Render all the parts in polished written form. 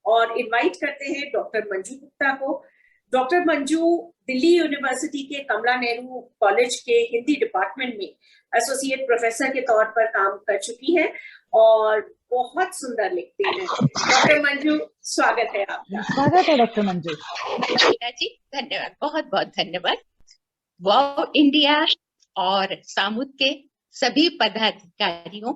और इनवाइट करते हैं डॉक्टर मंजू गुप्ता को। डॉक्टर मंजू दिल्ली यूनिवर्सिटी के कमला नेहरू कॉलेज के हिंदी डिपार्टमेंट में एसोसिएट प्रोफेसर के तौर पर काम कर चुकी हैं और बहुत सुंदर लिखती हैं। डॉक्टर मंजू, स्वागत है आपका। स्वागत है डॉक्टर मंजू जी, धन्यवाद, बहुत बहुत धन्यवाद। वाव इंडिया और सामुद के सभी पदाधिकारियों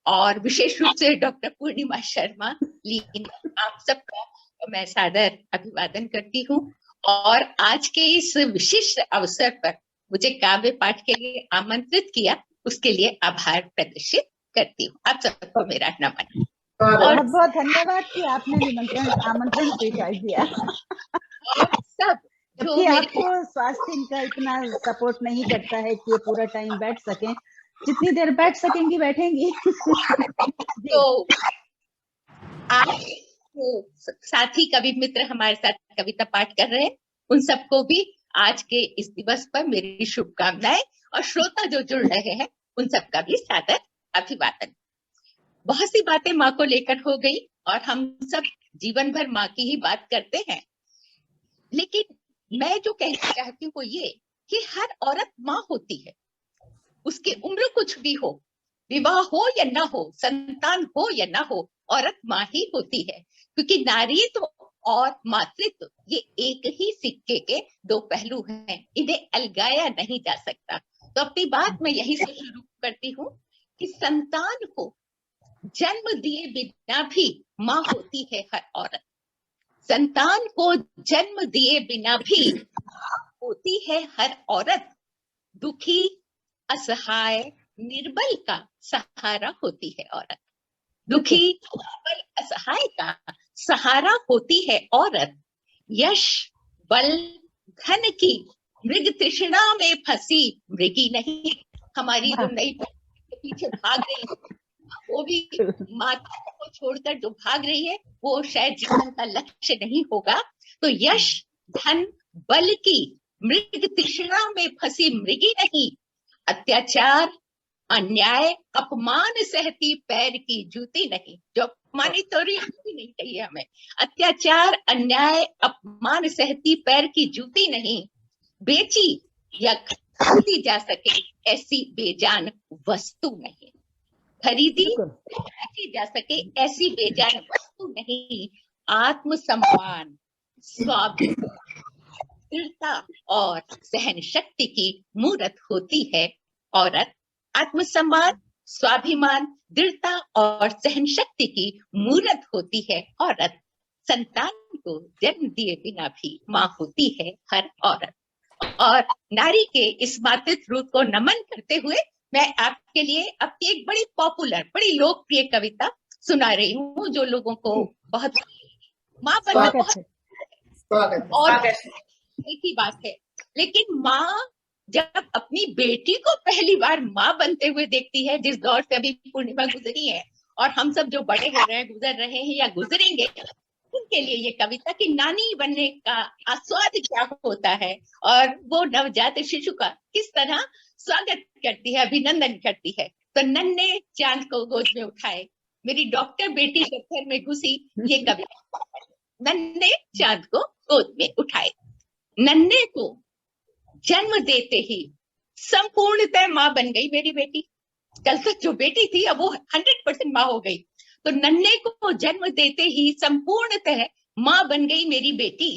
और विशेष रूप से डॉक्टर पूर्णिमा शर्मा आप सबका मैं सादर अभिवादन करती हूँ और आज के इस विशिष्ट अवसर पर मुझे काव्य पाठ के लिए आमंत्रित किया, उसके लिए आभार प्रदर्शित करती हूँ। आप सबको मेरा नमन। बहुत बहुत धन्यवाद कि आपने आमंत्रण स्वीकार किया। सब जबकि आपको स्वास्थ्य इनका इतना सपोर्ट नहीं करता है कि ये पूरा टाइम बैठ सकें, जितनी देर बैठ सकेंगी बैठेंगी। तो आज साथी कवि मित्र हमारे साथ कविता पाठ कर रहे हैं, उन सबको भी आज के इस दिवस पर मेरी शुभकामनाएं और श्रोता जो जुड़ रहे हैं उन सबका भी सादर अभिवादन। बहुत सी बातें माँ को लेकर हो गई और हम सब जीवन भर माँ की ही बात करते हैं, लेकिन मैं जो कहना चाहती हूँ वो ये कि हर औरत माँ होती है, उसकी उम्र कुछ भी हो, विवाह हो या ना हो, संतान हो या ना हो, औरत माँ ही होती है, क्योंकि नारीत्व और मातृत्व ये एक ही सिक्के के दो पहलू हैं, इन्हें अलगाया नहीं जा सकता। तो अपनी बात मैं यही से शुरू करती हूँ कि संतान को जन्म दिए बिना भी माँ होती है हर औरत। संतान को जन्म दिए बिना भी होती है हर औरत। दुखी, असहाय, निर्बल का सहारा होती है औरत। दुखी, निर्बल, असहाय का सहारा होती है औरत। यश, बल, धन की मृग तृष्णा में फंसी मृगी नहीं। हमारी जो नई पीढ़ी के पीछे भाग रही है, वो भी माता को छोड़कर जो भाग रही है वो शायद जीवन का लक्ष्य नहीं होगा। तो यश, धन, बल की मृग तृष्णा में फंसी मृगी नहीं। अत्याचार, अन्याय, अपमान सहती पैर की जूती नहीं। जो अपमानित हो रही है भी नहीं चाहिए हमें। अत्याचार, अन्याय, अपमान सहती पैर की जूती नहीं। बेची या खरीदी जा सके ऐसी बेजान वस्तु नहीं। खरीदी बेची जा सके ऐसी बेजान वस्तु नहीं। आत्मसम्मान, स्वाभिमान, दृढ़ता और सहन शक्ति की मूरत होती है औरत। आत्मसम्मान, स्वाभिमान, दृढ़ता और सहन शक्ति की मूरत होती है औरत। संतान को जन्म दिए बिना भी माँ होती है हर औरत। और नारी के इस मातृत्व रूप को नमन करते हुए मैं आपके लिए अपनी एक बड़ी पॉपुलर, बड़ी लोकप्रिय कविता सुना रही हूँ, जो लोगों को बहुत माँ बनना बहुत और एक ही बात है। लेकिन माँ जब अपनी बेटी को पहली बार माँ बनते हुए देखती है, जिस दौर से अभी पूर्णिमा गुजरी है और हम सब जो बड़े हो रहे हैं, गुजर रहे हैं या गुजरेंगे, उनके लिए ये कविता कि नानी बनने का आस्वाद क्या होता है और वो नवजात शिशु का किस तरह स्वागत करती है, अभिनंदन करती है। तो नन्हे चांद को गोद में उठाए, मेरी डॉक्टर बेटी जब घर में घुसी, ये कविता। नन्हे चांद को गोद में उठाए। नन्हे को जन्म देते ही संपूर्णतः माँ बन गई मेरी बेटी। कल तक जो बेटी थी अब वो 100% माँ हो गई। तो नन्हे को जन्म देते ही संपूर्णतः माँ बन गई मेरी बेटी।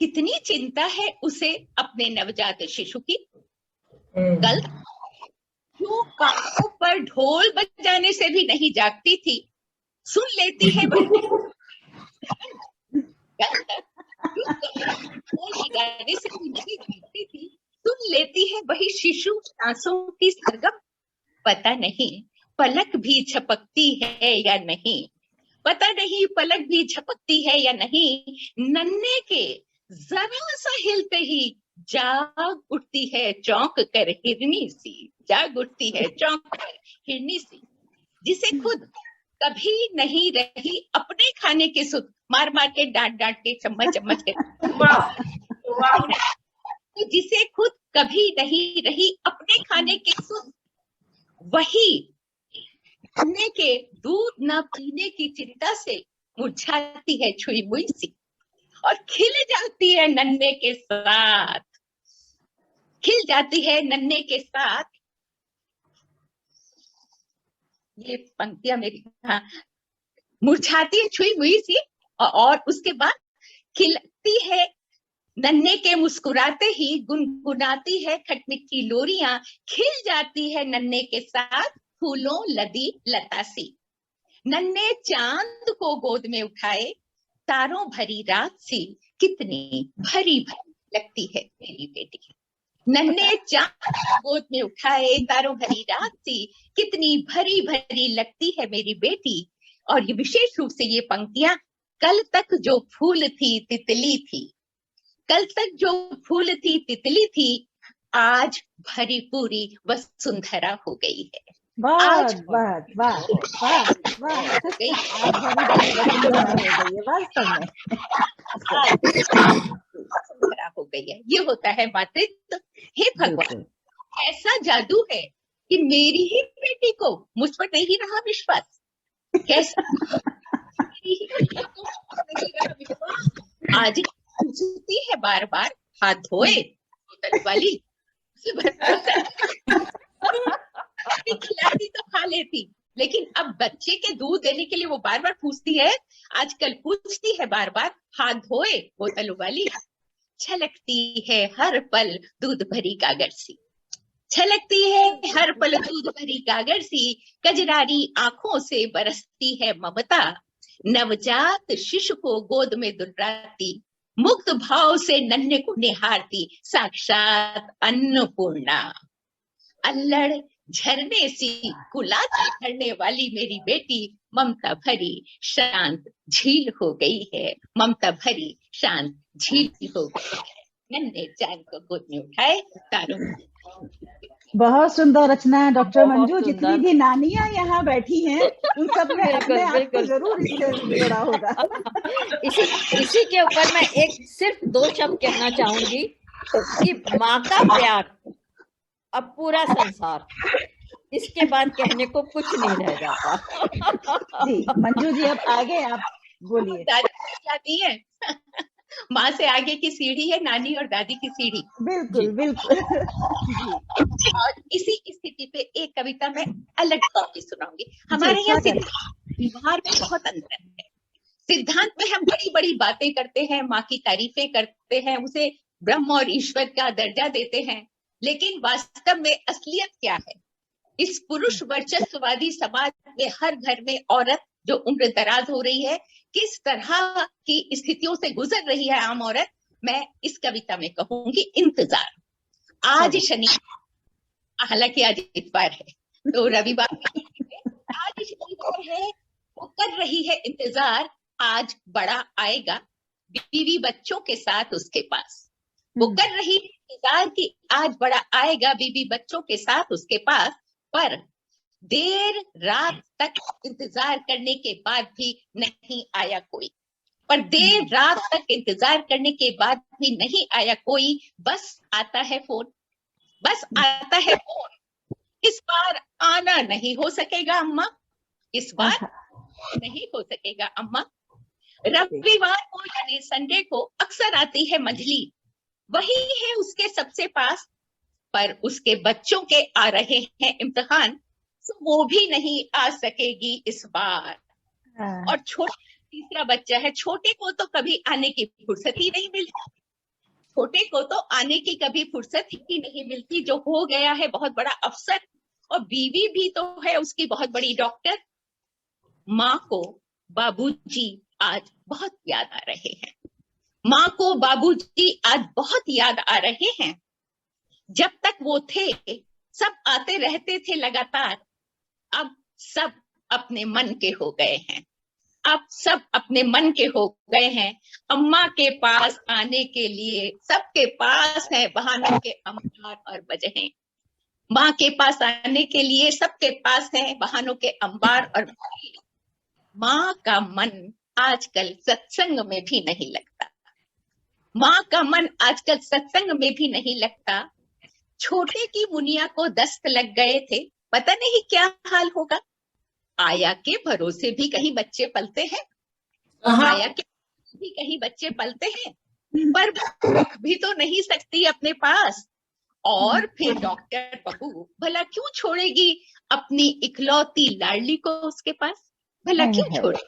कितनी चिंता है उसे अपने नवजात शिशु की। कल जो कानों पर ढोल बजाने से भी नहीं जागती थी, सुन लेती है ढोल बजाने से भी नहीं जागती थी, सुन लेती है वही शिशु सांसों की सरगम। पता नहीं पलक भी झपकती है या नहीं, पता नहीं पलक भी झपकती है या नहीं। नन्हे के जरा सा हिलते ही जाग उठती है चौंक कर हिरनी सी, जाग उठती है चौंक कर हिरनी सी। जिसे खुद कभी नहीं रही अपने खाने के सुख, मार मार के डांट डांट के चम्मच चम्मच के। वाह वाह। तो जिसे खुद कभी नहीं रही अपने खाने के सुख, वही नन्हे के दूध न पीने की चिंता से मुरझाती है छुई मुई सी, और खिल जाती है नन्हे के साथ, खिल जाती है नन्हे के साथ। ये पंक्तियां मेरी, हाँ, मुरझाती है छुई मुई सी, और उसके बाद खिलती है नन्हे के मुस्कुराते ही, गुनगुनाती है खटमिठी लोरियां, खिल जाती है नन्हे के साथ फूलों लदी लता सी। नन्हे चांद को गोद में उठाए तारों भरी रात सी, कितनी भरी भरी लगती है मेरी बेटी। नन्हे चांद को गोद में उठाए तारों भरी रात सी, कितनी भरी भरी लगती है मेरी बेटी। और ये विशेष रूप से ये पंक्तियां, कल तक जो फूल थी तितली थी, कल तक जो फूल थी तितली थी, आज भरी पूरी वसुंधरा हो गई है। वाह वाह वाह वाह वाह, आज भरी भरी वसुंधरा हो गई है वास्तव में। वसुंधरा हो गई है, ये होता है मातृत्व। हे भगवान, ऐसा जादू है कि मेरी ही बेटी को मुझ पर नहीं रहा विश्वास। कैसा मेरी ही बेटी को मुझ पर नहीं रहा विश्वास। आज पूछती है बार बार, हाथ धोए बोतल वाली, खिलाती तो खा लेती, लेकिन अब बच्चे के दूध देने के लिए वो बार बार पूछती है। आजकल पूछती है बार बार, हाथ धोए बोतल वाली। छलकती है हर पल दूध भरी गागर सी, छलकती है हर पल दूध भरी गागर सी, कजरारी आंखों से बरसती है ममता, नवजात शिशु को गोद में दुर्राती, मुक्त भाव से नन्हे को निहारती, साक्षात अन्नपूर्णा। अल्लड़ झरने सी कुलाची भरने वाली मेरी बेटी ममता भरी शांत झील हो गई है, ममता भरी शांत झील हो गई है। नन्हे चांद को गोद में उठाए तारों। बहुत सुंदर रचना है डॉक्टर मंजू। जितनी भी नानियां यहाँ बैठी हैं उन सब ने अपने आप को जरूर इससे जोड़ा होगा। इसी के ऊपर मैं एक सिर्फ 2 शब्द कहना चाहूंगी कि माँ का प्यार अब पूरा संसार, इसके बाद कहने को कुछ नहीं रह जाता। जी मंजू जी, अब आगे आप बोलिए। दादी है माँ से आगे की सीढ़ी है नानी और दादी की सीढ़ी। बिल्कुल बिल्कुल। और इसी स्थिति पे एक कविता मैं अलग तौर पे सुनाऊंगी। हमारे यहाँ व्यवहार में बहुत अंतर है। सिद्धांत में हम बड़ी बड़ी बातें करते हैं, माँ की तारीफें करते हैं, उसे ब्रह्म और ईश्वर का दर्जा देते हैं, लेकिन वास्तव में असलियत क्या है? इस पुरुष वर्चस्ववादी समाज में हर घर में औरत जो उम्र दराज हो रही है, किस तरह की स्थितियों से गुजर रही है आम औरत, मैं इस कविता में कहूंगी इंतजार। आज शनिवार, हालांकि आज इतवार है तो रविवार, आज शनिवार है, वो कर रही है इंतजार, आज बड़ा आएगा बीवी बच्चों के साथ उसके पास। वो कर रही है इंतजार कि आज बड़ा आएगा बीवी बच्चों के साथ उसके पास, पर देर रात तक इंतजार करने के बाद भी नहीं आया कोई, पर देर रात तक इंतजार करने के बाद भी नहीं आया कोई। बस आता है फोन, बस आता है फोन। इस बार आना नहीं हो सकेगा अम्मा, इस बार नहीं हो सकेगा अम्मा। रविवार को यानी संडे को अक्सर आती है मंझली, वही है उसके सबसे पास, पर उसके बच्चों के आ रहे हैं इम्तिहान, तो वो भी नहीं आ सकेगी इस बार। और तीसरा बच्चा है, छोटे को तो कभी आने की फुर्सत ही नहीं मिलती, छोटे को तो आने की कभी फुर्सत ही नहीं मिलती, जो हो गया है बहुत बड़ा अफसर, और बीवी भी तो है उसकी बहुत बड़ी डॉक्टर। माँ को बाबूजी आज बहुत याद आ रहे हैं, माँ को बाबूजी आज बहुत याद आ रहे हैं। जब तक वो थे सब आते रहते थे लगातार, अब सब अपने मन के हो गए हैं, अब सब अपने मन के हो गए हैं। अम्मा के पास आने के लिए सबके पास है बहानों के अंबार और वजहें, माँ के पास आने के लिए सबके पास है बहानों के अंबार और वजहें। माँ का मन आजकल सत्संग में भी नहीं लगता, माँ का मन आजकल सत्संग में भी नहीं लगता। छोटे की मुनिया को दस्त लग गए थे, पता नहीं क्या हाल होगा। आया के भरोसे भी कहीं बच्चे पलते हैं, आया के भी कहीं बच्चे पलते हैं, पर रख भी तो नहीं सकती अपने पास। और फिर डॉक्टर बहू भला क्यों छोड़ेगी अपनी इकलौती लाडली को उसके पास, भला क्यों छोड़ेगी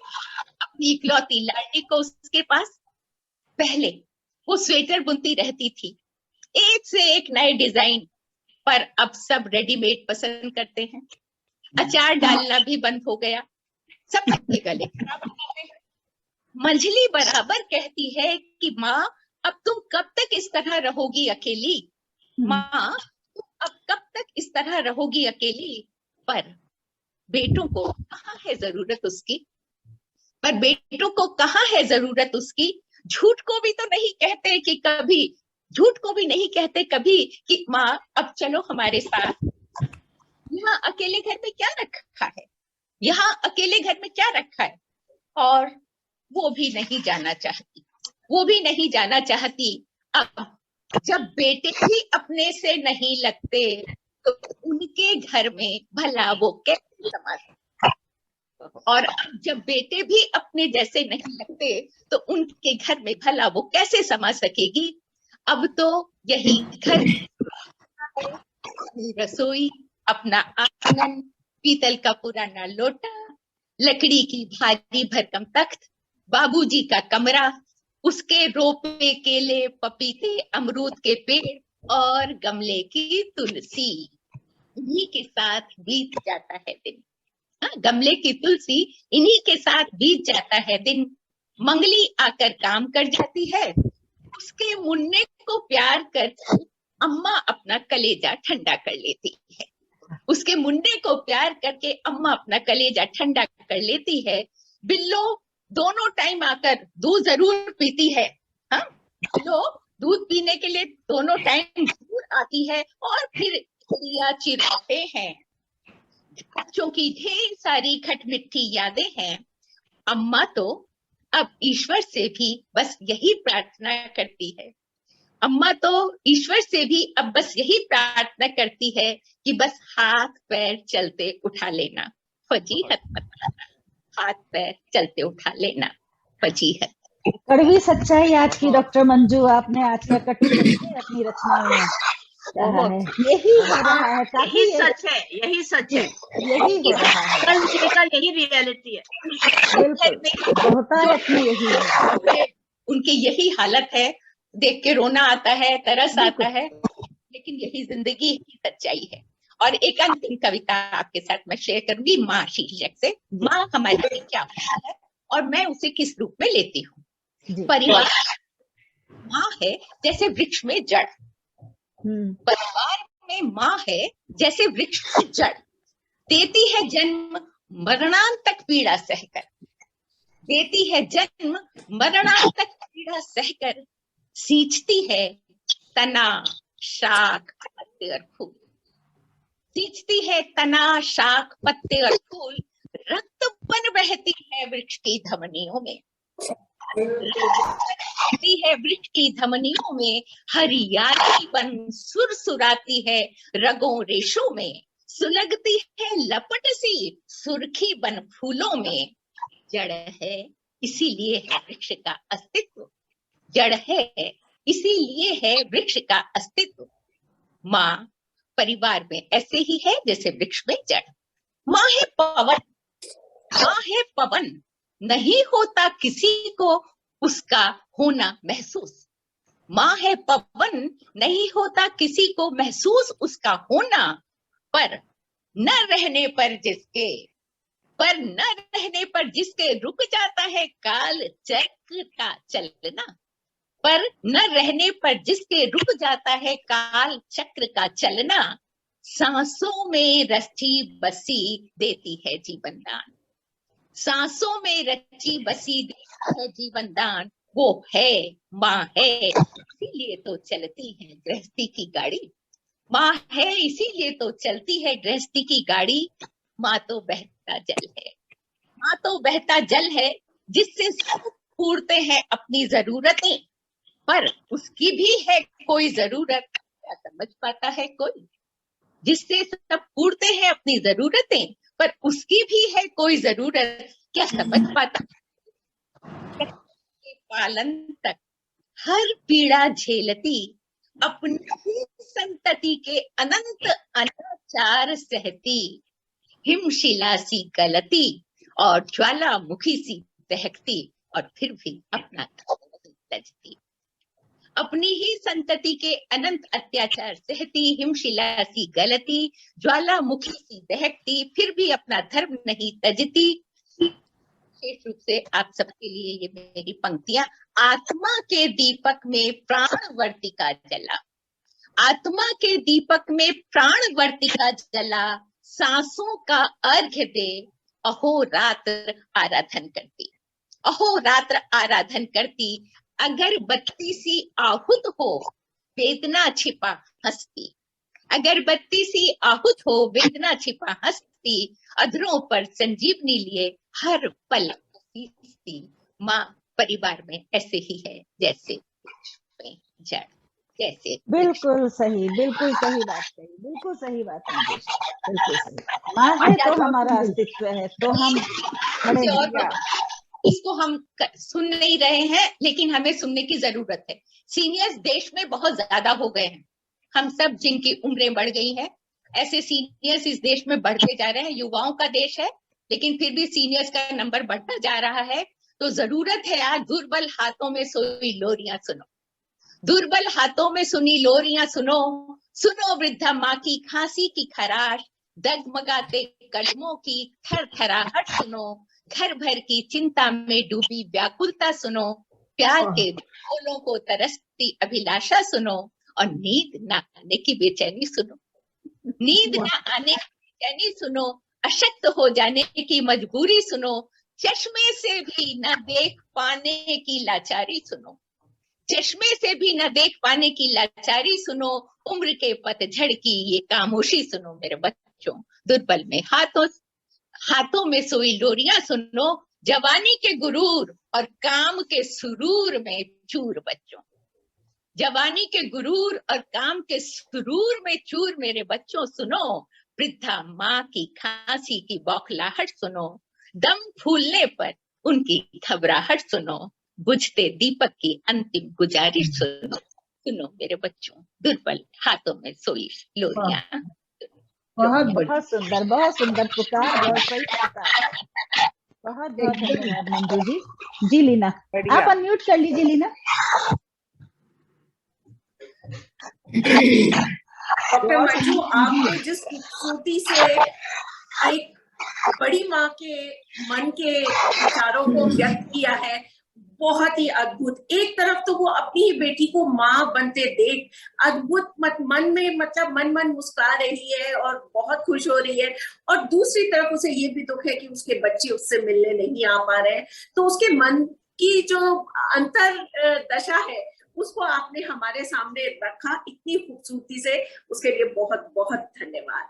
अपनी इकलौती लाडली को उसके पास। पहले वो स्वेटर बुनती रहती थी, एक से एक नए डिजाइन, पर अब सब रेडीमेड पसंद करते हैं। अचार डालना भी बंद हो गया, सबके गले खराब हो जाते हैं। मंजली बराबर कहती है कि माँ अब तुम कब तक इस तरह रहोगी अकेली, माँ तुम अब कब तक इस तरह रहोगी अकेली। पर बेटों को कहाँ है जरूरत उसकी, पर बेटों को कहाँ है जरूरत उसकी। झूठ को भी तो नहीं कहते कि कभी, झूठ को भी नहीं कहते कभी कि माँ अब चलो हमारे साथ। यहाँ अकेले घर में क्या रखा है, यहाँ अकेले घर में क्या रखा है। और वो भी नहीं जाना चाहती, वो भी नहीं जाना चाहती। अब जब बेटे ही अपने से नहीं लगते तो उनके घर में भला वो कैसे समा सकते। और जब बेटे भी अपने जैसे नहीं लगते तो उनके घर में भला वो कैसे समा सकेगी। अब तो यही घर, रसोई, अपना आंगन, पीतल का पुराना लोटा, लकड़ी की भारी भरकम तख्त, बाबूजी का कमरा, उसके रोपे केले पपीते अमरूद के पेड़ और गमले की तुलसी, इन्हीं के साथ बीत जाता है दिन। गमले की तुलसी, इन्हीं के साथ बीत जाता है दिन। मंगली आकर काम कर जाती है, उसके मुन्ने को प्यार कर अम्मा अपना कलेजा ठंडा कर लेती है, उसके मुन्ने को प्यार करके अम्मा अपना कलेजा ठंडा कर लेती है। बिल्लो दोनों टाइम आकर दूध जरूर पीती है, हाँ बिल्लो दूध पीने के लिए दोनों टाइम जरूर आती है। और फिर चिल्लाते हैं, बच्चों की ढेर सारी खटमिठी यादें हैं। अम्मा तो अब ईश्वर से भी बस यही प्रार्थना करती है, अम्मा तो ईश्वर से भी अब बस यही प्रार्थना करती है कि बस हाथ पैर चलते उठा लेना, फजीहत बताना, हाथ पैर चलते उठा लेना, फजीहत। कड़वी सच्चाई आज की डॉक्टर मंजू, आपने आज का कटु सत्य अपनी रचना में कहा है। यही हो रहा है, यही सच है, यही सच है, यही हो रहा है, कल का यही रियलिटी है। बिल्कुल होता है अपनी यही है, उनकी यही हालत है, देख के रोना आता है, तरस आता है, लेकिन यही जिंदगी की सच्चाई है। और एक अंतिम कविता आपके साथ मैं शेयर करूंगी, माँ शीर्षक से। माँ हमारे लिए क्या है और मैं उसे किस रूप में लेती हूँ। परिवार माँ है जैसे वृक्ष में जड़, परिवार में माँ है जैसे वृक्ष में जड़, देती है जन्म मरणांतक पीड़ा सहकर, देती है जन्म मरणांतक पीड़ा सहकर, सींचती है तना शाख पत्ते और फूल, सींचती है तना शाख पत्ते और फूल, रक्त बन बहती है वृक्ष की धमनियों में, बहती है वृक्ष की धमनियों में, हरियाली बन सुरसुराती है रगों रेशों में, सुलगती है लपट सी सुर्खी बन फूलों में। जड़ है इसीलिए है वृक्ष का अस्तित्व, जड़ है इसीलिए है वृक्ष का अस्तित्व। माँ परिवार में ऐसे ही है जैसे वृक्ष में जड़। माँ है पवन, माँ है पवन, नहीं होता किसी को उसका होना महसूस। माँ है पवन, नहीं होता किसी को महसूस उसका होना, पर न रहने पर जिसके, पर न रहने पर जिसके रुक जाता है काल चक्र का चलना, पर न रहने पर जिसके रुक जाता है काल चक्र का चलना, सांसों में रची बसी देती है जीवन दान, सांसों में रची बसी देती है जीवन दान। वो है माँ है इसीलिए तो चलती है गृहस्थी की गाड़ी, माँ है इसीलिए तो चलती है गृहस्थी की गाड़ी। माँ तो बहता जल है, माँ तो बहता जल है जिससे सब पूरते हैं अपनी जरूरतें, पर उसकी भी है कोई जरूरत, क्या समझ पाता है कोई? जिससे सब पूरते हैं अपनी जरूरतें, पर उसकी भी है कोई जरूरत, क्या समझ पाता? के पालन तक हर पीड़ा झेलती, अपनी ही संतति के अनंत अनाचार सहती, हिमशिला सी गलती और ज्वालामुखी सी दहकती, और फिर भी अपना धर्म नहीं तजती। अपनी ही संतति के अनंत अत्याचार सहती, हिमशिला सी गलती, ज्वालामुखी सी दहकती, फिर भी अपना धर्म नहीं तजती। विशेष रूप से आप सबके लिए ये मेरी पंक्तियां। आत्मा के दीपक में प्राण वर्तिका जला, आत्मा के दीपक में प्राण वर्तिका जला, सांसों का अर्घ्य दे अहोरात्र आराधन करती, अहोरात्र आराधन करती। अगर बत्ती सी आहुत हो वेदना छिपा हंसती, अगर बत्ती सी आहुत हो वेदना छिपा हंसती, अधरों पर संजीवनी लिए हर पल सींचती। माँ परिवार में ऐसे ही है जैसे जड़, जैसे बिल्कुल सही बात कही, बिल्कुल सही बात कही, बिल्कुल सही। माँ है तो हमारा अस्तित्व है, तो हम बड़े इसको हम सुन नहीं रहे हैं, लेकिन हमें सुनने की जरूरत है। सीनियर्स देश में बहुत ज्यादा हो गए हैं, हम सब जिनकी उम्रें बढ़ गई हैं, ऐसे सीनियर्स इस देश में बढ़ते जा रहे हैं। युवाओं का देश है, लेकिन फिर भी सीनियर्स का नंबर बढ़ता जा रहा है। तो जरूरत है आज दुर्बल हाथों में सोई लोरियां सुनो, दुर्बल हाथों में सुनी लोरियां सुनो, सुनो वृद्धा माँ की खांसी की खराश, डगमगाते कदमों की थरथराहट सुनो, घर भर की चिंता में डूबी व्याकुलता सुनो, प्यार के फूलों को तरसती अभिलाषा सुनो, और नींद ना आने की बेचैनी सुनो, नींद ना आने की बेचैनी सुनो, अशक्त हो जाने की मजबूरी सुनो, चश्मे से भी न देख पाने की लाचारी सुनो, चश्मे से भी न देख पाने की लाचारी सुनो, उम्र के पतझड़ की ये खामोशी सुनो मेरे बच्चों, दुर्बल में हाथों में सोई लोरियां सुनो, जवानी के गुरूर और काम के सुरूर में चूर बच्चों, जवानी के गुरूर और काम के सुरूर में चूर मेरे बच्चों सुनो, वृद्धा माँ की खांसी की बौखलाहट सुनो, दम फूलने पर उनकी घबराहट सुनो, बुझते दीपक की अंतिम गुजारिश सुनो, सुनो मेरे बच्चों, दुर्बल हाथों में सोई लोरियां। बहुत सुंदर पुकार, बहुत सही पुकार। बहुत धन्यवाद मंजू जी। जी लीना, आप अनम्यूट कर लीजिए लीना। डॉक्टर मंजू, आपने जिस खूबसूरती से एक बड़ी माँ के मन के विचारों को व्यक्त किया है, बहुत ही अद्भुत। एक तरफ तो वो अपनी ही बेटी को माँ बनते देख अद्भुत मन में मतलब मन मुस्कुरा रही है और बहुत खुश हो रही है, और दूसरी तरफ उसे ये भी दुख है कि उसके बच्चे उससे मिलने नहीं आ पा रहे हैं। तो उसके मन की जो अंतर दशा है उसको आपने हमारे सामने रखा इतनी खूबसूरती से, उसके लिए बहुत बहुत धन्यवाद।